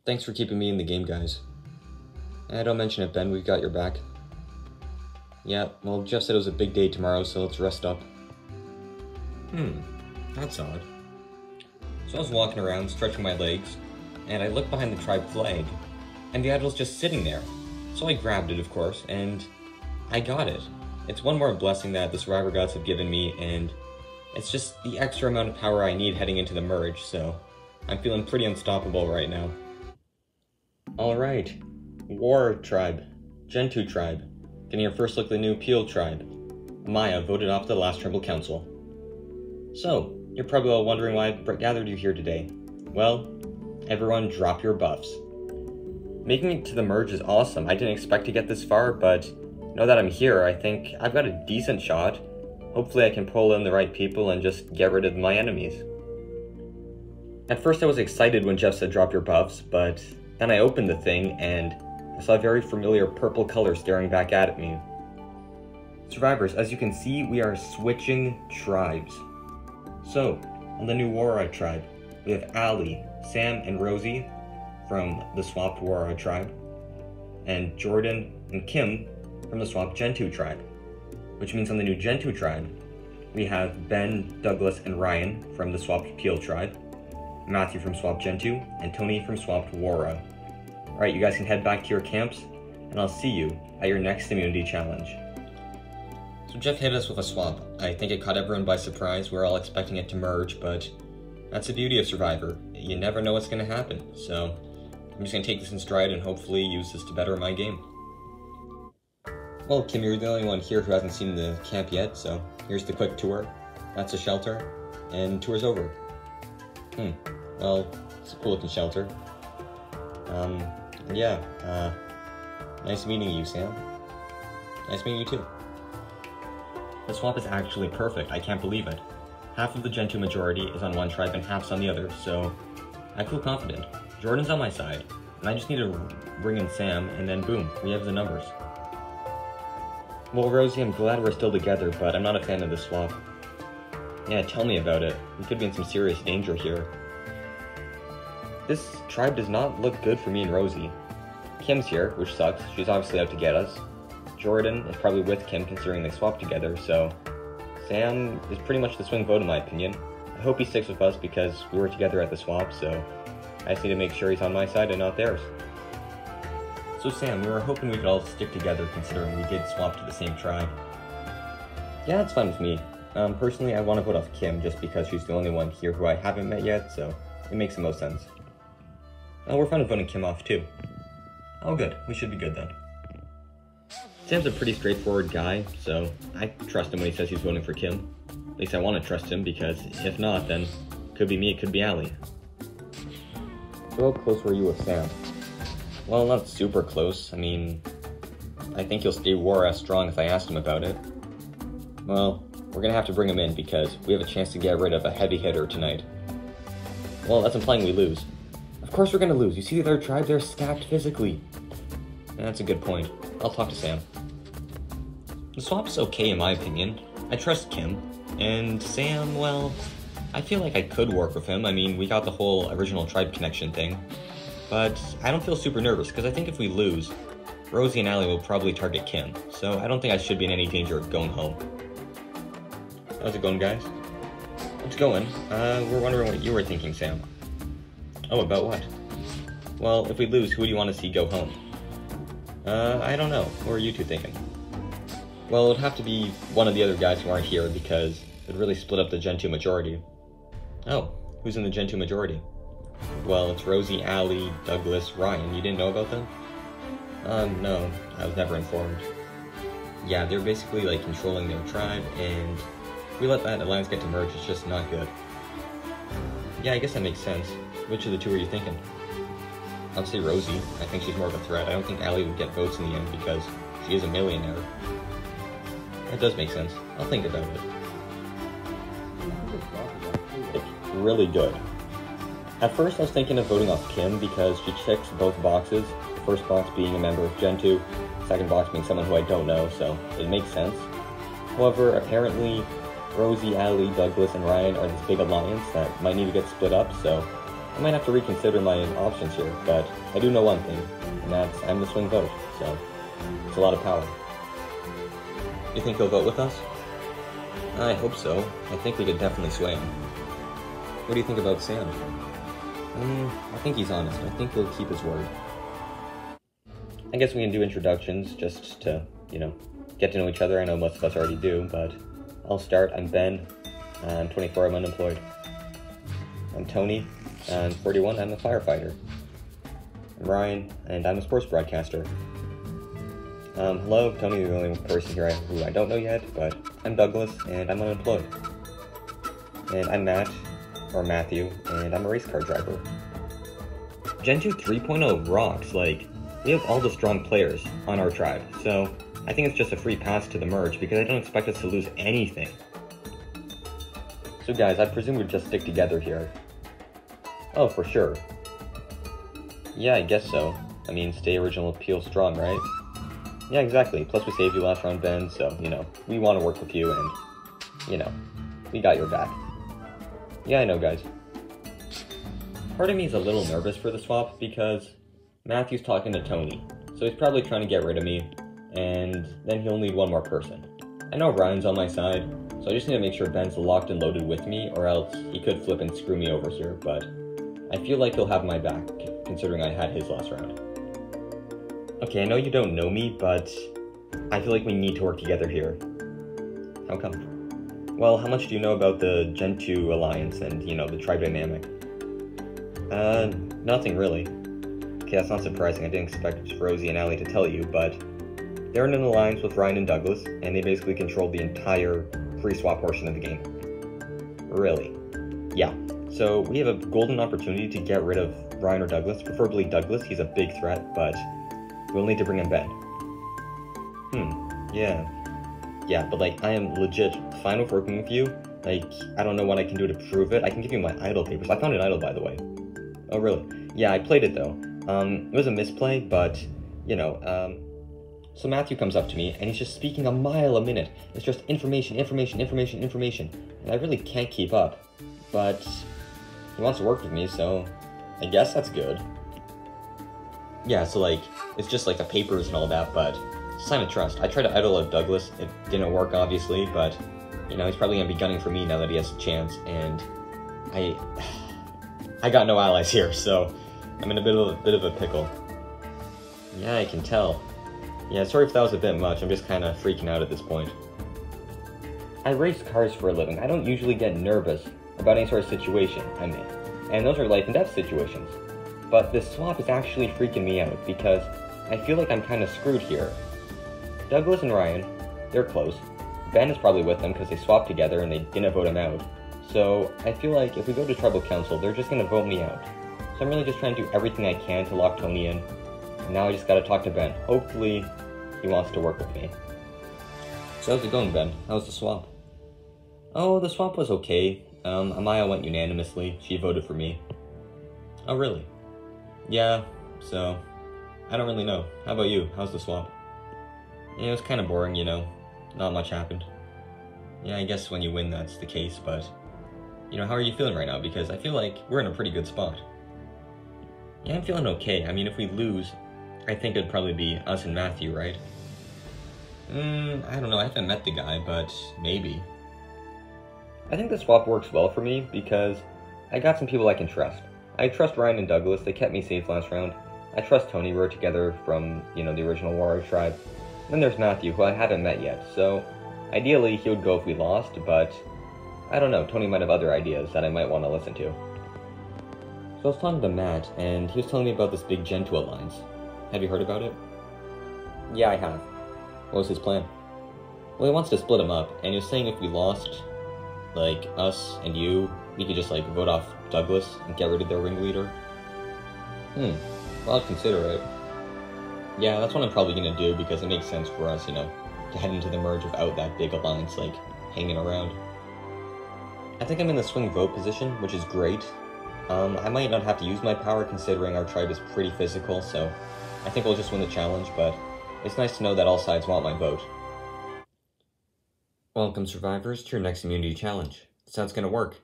Thanks for keeping me in the game, guys. Don't mention it, Ben, we've got your back. Yeah, well, Jeff said it was a big day tomorrow, so let's rest up. That's odd. So I was walking around, stretching my legs, and I looked behind the tribe flag, and the idol's just sitting there. So I grabbed it, of course, and I got it. It's one more blessing that the Survivor Gods have given me, and it's just the extra amount of power I need heading into the merge, so I'm feeling pretty unstoppable right now. Alright, War Tribe, Gentoo Tribe, getting your first look at the new Peel Tribe. Maya voted off the last Tribal Council. So, you're probably all wondering why I gathered you here today. Well, everyone drop your buffs. Making it to the merge is awesome. I didn't expect to get this far, but now that I'm here, I think I've got a decent shot. Hopefully I can pull in the right people and just get rid of my enemies. At first I was excited when Jeff said drop your buffs, but then I opened the thing and I saw a very familiar purple color staring back at me. Survivors, as you can see, we are switching tribes. So, on the new Warrior tribe, we have Ali, Sam, and Rosie from the swapped Warrior tribe, and Jordan and Kim from the swapped Gentoo tribe. Which means on the new Gentoo tribe, we have Ben, Douglas, and Ryan from the swapped Peel tribe, Matthew from swapped Gentoo, and Tony from swapped Warrior. Alright, you guys can head back to your camps, and I'll see you at your next immunity challenge. So Jeff hit us with a swap. I think it caught everyone by surprise. We're all expecting it to merge, but that's the beauty of Survivor. You never know what's going to happen, so I'm just going to take this in stride and hopefully use this to better my game. Well, Kim, you're the only one here who hasn't seen the camp yet, so here's the quick tour. That's a shelter, and tour's over. Well, it's a cool looking shelter. Nice meeting you, Sam. Nice meeting you too. The swap is actually perfect, I can't believe it. Half of the Gentoo majority is on one tribe and half's on the other, so I feel confident. Jordan's on my side, and I just need to bring in Sam, and then boom, we have the numbers. Well, Rosie, I'm glad we're still together, but I'm not a fan of this swap. Yeah, tell me about it. We could be in some serious danger here. This tribe does not look good for me and Rosie. Kim's here, which sucks. She's obviously out to get us. Jordan is probably with Kim considering they swapped together, so Sam is pretty much the swing vote in my opinion. I hope he sticks with us because we were together at the swap, so I just need to make sure he's on my side and not theirs. So Sam, we were hoping we could all stick together considering we did swap to the same tribe. Yeah, it's fine with me. Personally, I want to vote off Kim just because she's the only one here who I haven't met yet, so it makes the most sense. We're fine with voting Kim off too. Oh good, we should be good then. Sam's a pretty straightforward guy, so I trust him when he says he's voting for Kim. At least I want to trust him, because if not, then it could be me, it could be Ali. So how close were you with Sam? Well, not super close. I mean, I think he'll stay war-ass strong if I asked him about it. Well, we're gonna have to bring him in because we have a chance to get rid of a heavy hitter tonight. Well, that's implying we lose. Of course we're gonna lose. You see the other tribe, they're stacked physically. That's a good point. I'll talk to Sam. The swap's okay in my opinion. I trust Kim. And Sam, well, I feel like I could work with him. I mean, we got the whole original tribe connection thing. But I don't feel super nervous, because I think if we lose, Rosie and Ali will probably target Kim. So I don't think I should be in any danger of going home. How's it going, guys? It's going. We're wondering what you were thinking, Sam. Oh, about what? Well, if we lose, who do you want to see go home? I don't know. What are you two thinking? Well, it would have to be one of the other guys who aren't here because it would really split up the Gentoo majority. Oh, who's in the Gentoo majority? Well, it's Rosie, Ali, Douglas, Ryan. You didn't know about them? No. I was never informed. Yeah, they're basically like controlling their tribe, and if we let that alliance get to merge, it's just not good. Yeah, I guess that makes sense. Which of the two are you thinking? I'd say Rosie. I think she's more of a threat. I don't think Ali would get votes in the end because she is a millionaire. That does make sense. I'll think about it. It's really good. At first I was thinking of voting off Kim because she checks both boxes. The first box being a member of Gentoo, the second box being someone who I don't know, so it makes sense. However, apparently Rosie, Ali, Douglas, and Ryan are this big alliance that might need to get split up, so I might have to reconsider my options here, but I do know one thing, and that's I'm the swing vote, so it's a lot of power. You think he'll vote with us? I hope so. I think we could definitely sway him. What do you think about Sam? I think he's honest. I think he'll keep his word. I guess we can do introductions just to, get to know each other. I know most of us already do, but I'll start. I'm Ben. I'm 24. I'm unemployed. I'm Tony. I'm 41. I'm a firefighter. I'm Ryan, and I'm a sports broadcaster. Hello, Tony, the only person here who I don't know yet, but I'm Douglas, and I'm unemployed. And I'm Matt, or Matthew, and I'm a race car driver. Gen 2 3.0 rocks. We have all the strong players on our tribe, so I think it's just a free pass to the merge, because I don't expect us to lose anything. So guys, I presume we'd just stick together here. Oh, for sure. Yeah, I guess so. I mean, stay original appeal strong, right? Yeah, exactly. Plus we saved you last round, Ben, so, we want to work with you, and, we got your back. Yeah, I know, guys. Part of me is a little nervous for the swap, because Matthew's talking to Tony, so he's probably trying to get rid of me, and then he'll need one more person. I know Ryan's on my side, so I just need to make sure Ben's locked and loaded with me, or else he could flip and screw me over here, but I feel like he'll have my back, considering I had his last round. Okay, I know you don't know me, but I feel like we need to work together here. How come? Well, how much do you know about the Gen 2 alliance and, the tribe dynamic? Nothing really. Okay, that's not surprising. I didn't expect Rosie and Allie to tell you, but they're in an alliance with Ryan and Douglas, and they basically control the entire pre-swap portion of the game. Really? Yeah. So we have a golden opportunity to get rid of Ryan or Douglas, preferably Douglas. He's a big threat, but we'll need to bring in Ben. Yeah. Yeah, but I am legit fine with working with you. I don't know what I can do to prove it. I can give you my idol papers. I found an idol, by the way. Oh, really? Yeah, I played it, though. It was a misplay, but, so Matthew comes up to me, and he's just speaking a mile a minute. It's just information, and I really can't keep up. But he wants to work with me, so I guess that's good. Yeah, so, it's just, the papers and all that, but sign of trust. I tried to idol out Douglas. It didn't work, obviously, but, he's probably gonna be gunning for me now that he has a chance, and I got no allies here, so I'm in a bit of a pickle. Yeah, I can tell. Yeah, sorry if that was a bit much. I'm just kind of freaking out at this point. I race cars for a living. I don't usually get nervous about any sort of situation I'm in, and those are life and death situations. But this swap is actually freaking me out, because I feel like I'm kind of screwed here. Douglas and Ryan, they're close. Ben is probably with them because they swapped together and they didn't vote him out. So I feel like if we go to tribal council, they're just going to vote me out. So I'm really just trying to do everything I can to lock Tony in. And now I just got to talk to Ben. Hopefully he wants to work with me. So how's it going, Ben? How's the swap? Oh, the swap was okay. Amaya went unanimously. She voted for me. Oh, really? Yeah, so I don't really know. How about you? How's the swap? Yeah, it was kind of boring, Not much happened. Yeah, I guess when you win that's the case, but, how are you feeling right now? Because I feel like we're in a pretty good spot. Yeah, I'm feeling okay. I mean, if we lose, I think it'd probably be us and Matthew, right? I don't know. I haven't met the guy, but maybe. I think the swap works well for me because I got some people I can trust. I trust Ryan and Douglas. They kept me safe last round. I trust Tony. We're together from, the original Warrior tribe. Then there's Matthew, who I haven't met yet, so ideally he would go if we lost, but I don't know, Tony might have other ideas that I might want to listen to. So I was talking to Matt, and he was telling me about this big Gen 2 alliance. Have you heard about it? Yeah, I have. What was his plan? Well, he wants to split them up, and he was saying if we lost, us and you, we could just, vote off Douglas and get rid of their ringleader. Well, I'd consider it. Yeah, that's what I'm probably gonna do, because it makes sense for us, to head into the merge without that big alliance, hanging around. I think I'm in the swing vote position, which is great. I might not have to use my power, considering our tribe is pretty physical, so I think we'll just win the challenge, but it's nice to know that all sides want my vote. Welcome, survivors, to your next immunity challenge. That's how it's gonna work.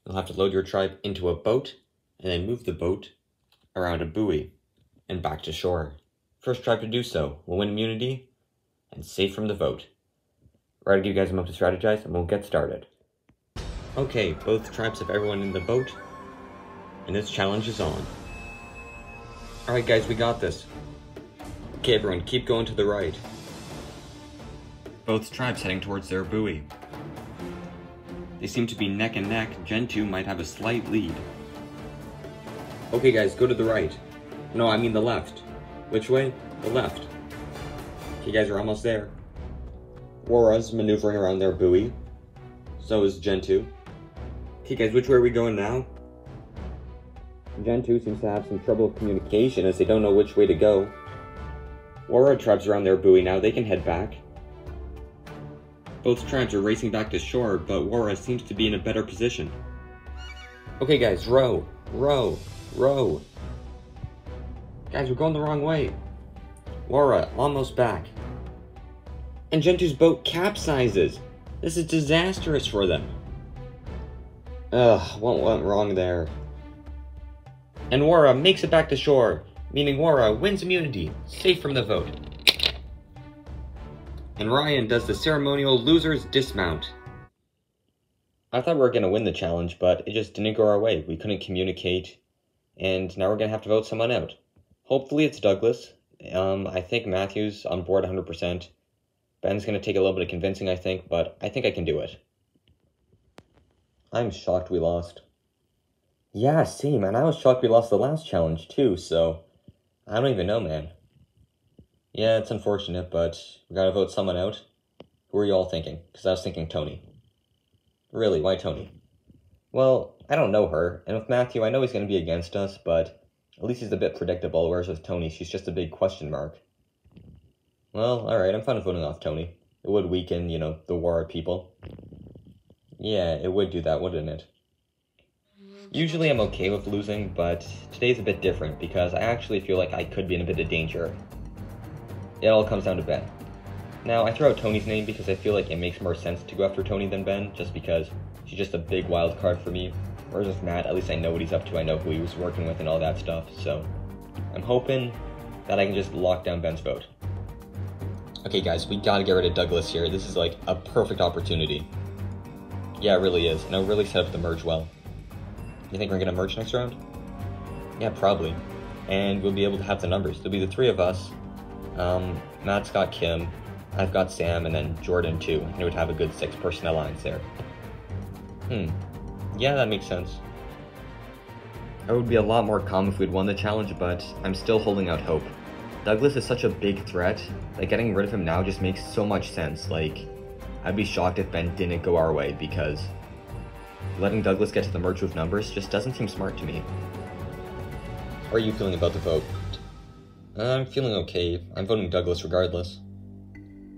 You'll have to load your tribe into a boat, and then move the boat around a buoy and back to shore. First tribe to do so will win immunity and safe from the vote. Ready to give you guys a moment to strategize, and we'll get started. Okay, both tribes have everyone in the boat, and this challenge is on. Alright guys, we got this. Okay everyone, keep going to the right. Both tribes heading towards their buoy. They seem to be neck and neck. Gen 2 might have a slight lead. Okay guys, go to the right. No, I mean the left. Which way? The left. Okay guys, we're almost there. Wara's maneuvering around their buoy. So is Gen 2. Okay guys, which way are we going now? Gen 2 seems to have some trouble with communication as they don't know which way to go. Wara tribes around their buoy now, they can head back. Both tribes are racing back to shore, but Wara seems to be in a better position. Okay guys, row, row, row. Guys, we're going the wrong way. Wara, almost back. And Gen 2's boat capsizes. This is disastrous for them. Ugh, what went wrong there? And Wara makes it back to shore, meaning Wara wins immunity, safe from the vote. And Ryan does the ceremonial loser's dismount. I thought we were going to win the challenge, but it just didn't go our way. We couldn't communicate, and now we're going to have to vote someone out. Hopefully it's Douglas. I think Matthew's on board 100%. Ben's going to take a little bit of convincing, I think, but I think I can do it. I'm shocked we lost. Yeah, same, man. I was shocked we lost the last challenge, too, so I don't even know, man. Yeah, it's unfortunate, but we gotta vote someone out. Who are you all thinking? Because I was thinking Tony. Really, why Tony? Well, I don't know her, and with Matthew, I know he's gonna be against us, but at least he's a bit predictable, whereas with Tony, she's just a big question mark. Well, alright, I'm fine with voting off Tony. It would weaken, you know, the Wara people. Yeah, it would do that, wouldn't it? Usually I'm okay with losing, but today's a bit different, because I actually feel like I could be in a bit of danger. It all comes down to Ben. Now, I throw out Tony's name because I feel like it makes more sense to go after Tony than Ben, just because she's just a big wild card for me. Whereas with Matt, at least I know what he's up to, I know who he was working with and all that stuff, so I'm hoping that I can just lock down Ben's vote. Okay guys, we gotta get rid of Douglas here. This is like a perfect opportunity. Yeah, it really is, and it'll really set up the merge well. You think we're gonna merge next round? Yeah, probably. And we'll be able to have the numbers. There'll be the three of us. Matt's got Kim, I've got Sam, and then Jordan too. And it would have a good 6-person alliance there. Yeah, that makes sense. It would be a lot more calm if we'd won the challenge, but I'm still holding out hope. Douglas is such a big threat, like getting rid of him now just makes so much sense. Like, I'd be shocked if Ben didn't go our way, because letting Douglas get to the merge with numbers just doesn't seem smart to me. How are you feeling about the vote? I'm feeling okay. I'm voting Douglas regardless.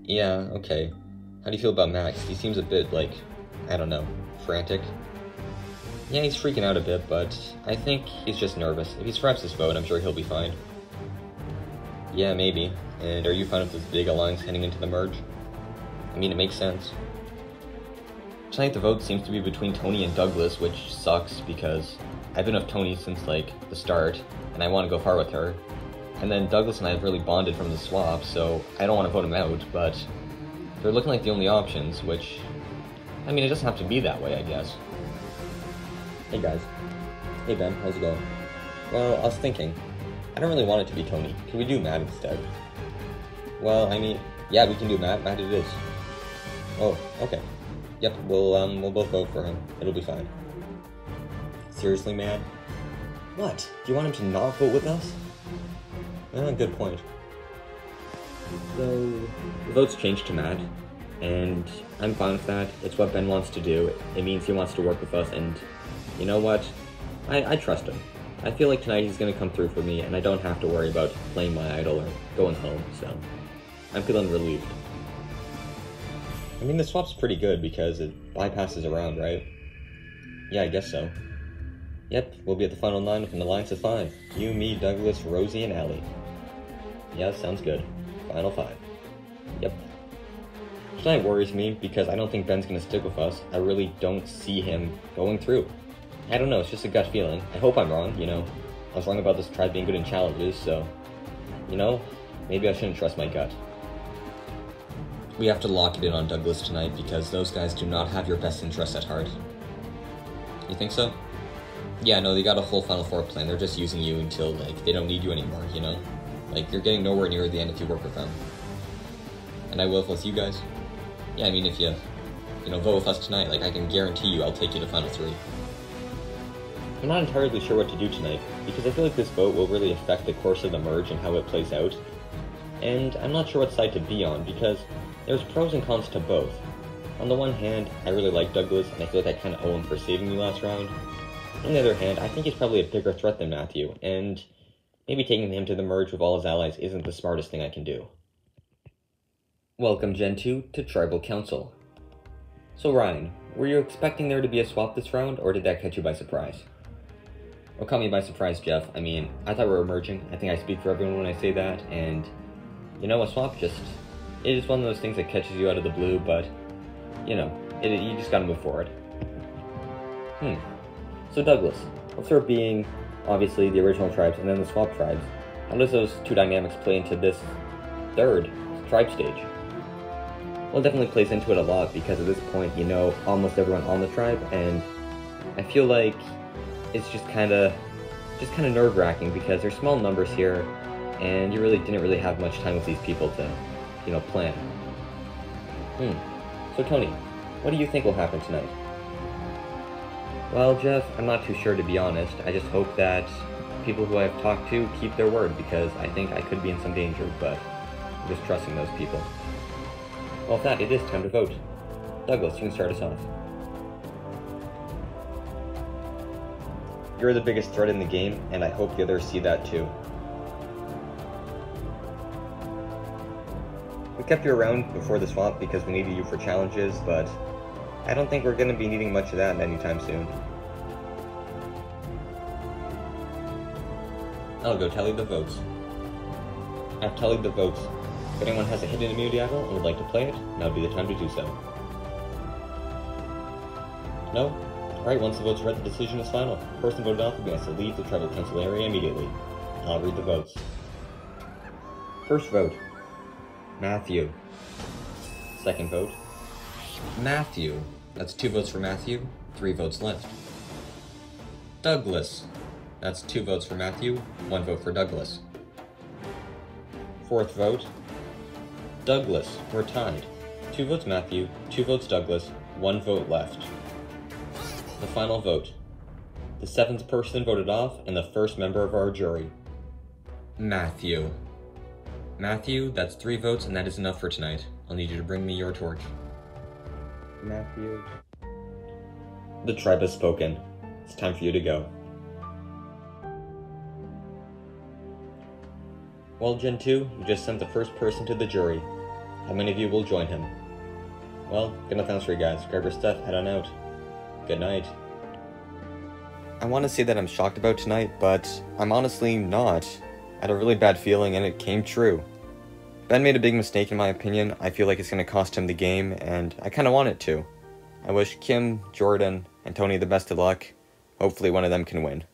Yeah, okay. How do you feel about Max? He seems a bit, like, I don't know, frantic. Yeah, he's freaking out a bit, but I think he's just nervous. If he scraps his vote, I'm sure he'll be fine. Yeah, maybe. And are you fine with this big alliance heading into the merge? I mean, it makes sense. Tonight the vote seems to be between Tony and Douglas, which sucks because I've been with Tony since, like, the start, and I want to go far with her. And then Douglas and I have really bonded from the swap, so I don't want to vote him out, but they're looking like the only options, which, I mean, it doesn't have to be that way, I guess. Hey guys. Hey Ben, how's it going? Well, I was thinking, I don't really want it to be Tony. Can we do Matt instead? Well, I mean, yeah, we can do Matt. Matt it is. Oh, okay. Yep, we'll both vote for him. It'll be fine. Seriously, man? What? Do you want him to not vote with us? Good point. So, the vote's changed to Matt, and I'm fine with that. It's what Ben wants to do. It means he wants to work with us, and you know what? I trust him. I feel like tonight he's going to come through for me, and I don't have to worry about playing my idol or going home, so I'm feeling relieved. I mean, the swap's pretty good because it bypasses around, right? Yeah, I guess so. Yep, we'll be at the final 9 with an alliance of 5. You, me, Douglas, Rosie, and Allie. Yeah, sounds good. Final 5. Yep. Tonight worries me because I don't think Ben's gonna stick with us. I really don't see him going through. I don't know, it's just a gut feeling. I hope I'm wrong, you know. I was wrong about this tribe being good in challenges, so, you know, maybe I shouldn't trust my gut. We have to lock it in on Douglas tonight because those guys do not have your best interests at heart. You think so? Yeah, no, they got a whole Final Four plan. They're just using you until, like, they don't need you anymore, you know? Like, you're getting nowhere near the end if you work with them. And I will with you guys. Yeah, I mean, if you vote with us tonight, like, I can guarantee you I'll take you to Final 3. I'm not entirely sure what to do tonight, because I feel like this vote will really affect the course of the merge and how it plays out. And I'm not sure what side to be on, because there's pros and cons to both. On the one hand, I really like Douglas, and I feel like I kind of owe him for saving me last round. On the other hand, I think he's probably a bigger threat than Matthew, and maybe taking him to the merge with all his allies isn't the smartest thing I can do. Welcome, Gen 2, to Tribal Council. So Ryan, were you expecting there to be a swap this round, or did that catch you by surprise? Well, caught me by surprise, Jeff. I mean, I thought we were merging. I think I speak for everyone when I say that, and, you know, a swap it is one of those things that catches you out of the blue, but, you know, you just gotta move forward. So Douglas, let's start being, obviously, the original tribes and then the swap tribes. How does those two dynamics play into this third tribe stage? Well, it definitely plays into it a lot because at this point, you know almost everyone on the tribe, and I feel like it's just kind of nerve-wracking because there's small numbers here, and you didn't really have much time with these people to, you know, plan. So Tony, what do you think will happen tonight? Well, Jeff, I'm not too sure, to be honest. I just hope that people who I've talked to keep their word, because I think I could be in some danger, but I'm just trusting those people. Well, with that, it is time to vote. Douglas, you can start us off. You're the biggest threat in the game, and I hope the others see that too. We kept you around before the swap because we needed you for challenges, but I don't think we're going to be needing much of that anytime soon. I'll go tally the votes. I've tallied the votes. If anyone has a hidden immunity idol and would like to play it, now would be the time to do so. No? Alright, once the votes are read, the decision is final. The person voted off will be asked to leave the tribal council area immediately. I'll read the votes. First vote, Matthew. Second vote, Matthew. That's 2 votes for Matthew, 3 votes left. Douglas. That's 2 votes for Matthew, 1 vote for Douglas. Fourth vote, Douglas. We're tied. 2 votes Matthew, 2 votes Douglas, 1 vote left. The final vote. The 7th person voted off and the first member of our jury. Matthew. Matthew, that's 3 votes and that is enough for tonight. I'll need you to bring me your torch. Matthew. The tribe has spoken. It's time for you to go. Well, Gen 2, you just sent the first person to the jury. How many of you will join him? Well, good enough answer, guys. Grab your stuff, head on out. Good night. I want to say that I'm shocked about tonight, but I'm honestly not. I had a really bad feeling and it came true. Ben made a big mistake in my opinion. I feel like it's going to cost him the game, and I kind of want it to. I wish Kim, Jordan, and Tony the best of luck. Hopefully one of them can win.